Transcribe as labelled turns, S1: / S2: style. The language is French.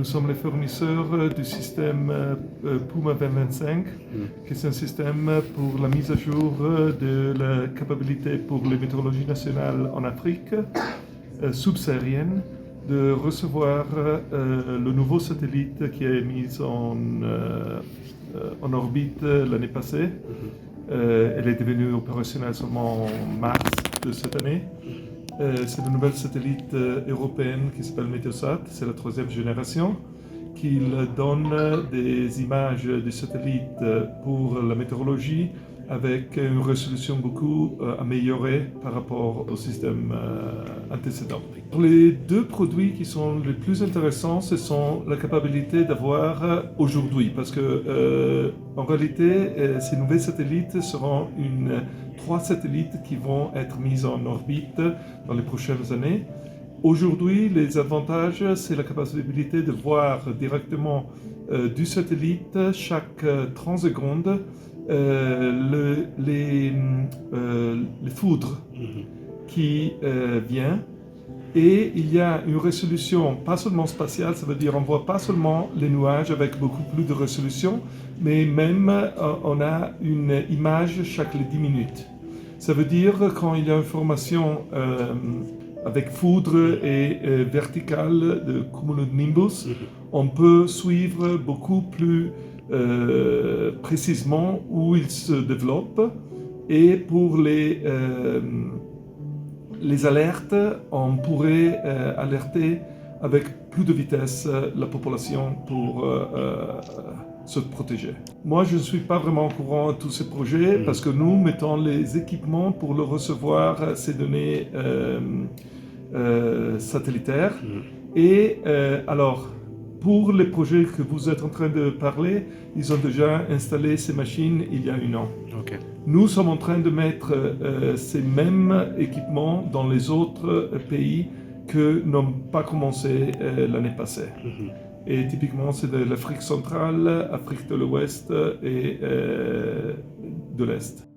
S1: sommes les fournisseurs du système Puma 2025, qui est un système pour la mise à jour de la capacité pour les météorologies nationales en Afrique subsaharienne de recevoir le nouveau satellite qui est mis en orbite l'année passée. Elle est devenue opérationnelle seulement en mars de cette année. C'est une nouvelle satellite européenne qui s'appelle Meteosat, c'est la 3e génération, qui donne des images du satellite pour la météorologie avec une résolution beaucoup améliorée par rapport au système antécédent. Les deux produits qui sont les plus intéressants, ce sont la capacité d'avoir aujourd'hui, parce que en réalité, ces nouveaux satellites seront 3 satellites qui vont être mis en orbite dans les prochaines années. Aujourd'hui, les avantages, c'est la capacité de voir directement du satellite chaque 30 secondes les foudres qui viennent. Et il y a une résolution, pas seulement spatiale, ça veut dire on ne voit pas seulement les nuages avec beaucoup plus de résolution, mais même on a une image chaque 10 minutes. Ça veut dire quand il y a une formation avec foudre et verticale de cumulonimbus, on peut suivre beaucoup plus précisément où il se développe. Et pour les alertes, on pourrait alerter avec plus de vitesse la population pour se protéger. Moi, je ne suis pas vraiment au courant de tous ces projets parce que nous mettons les équipements pour le recevoir ces données satellitaires. Et alors, pour les projets que vous êtes en train de parler, ils ont déjà installé ces machines il y a 1 an.
S2: Okay.
S1: Nous sommes en train de mettre ces mêmes équipements dans les autres pays que n'ont pas commencé l'année passée. Et typiquement, c'est de l'Afrique centrale, Afrique de l'Ouest et de l'Est.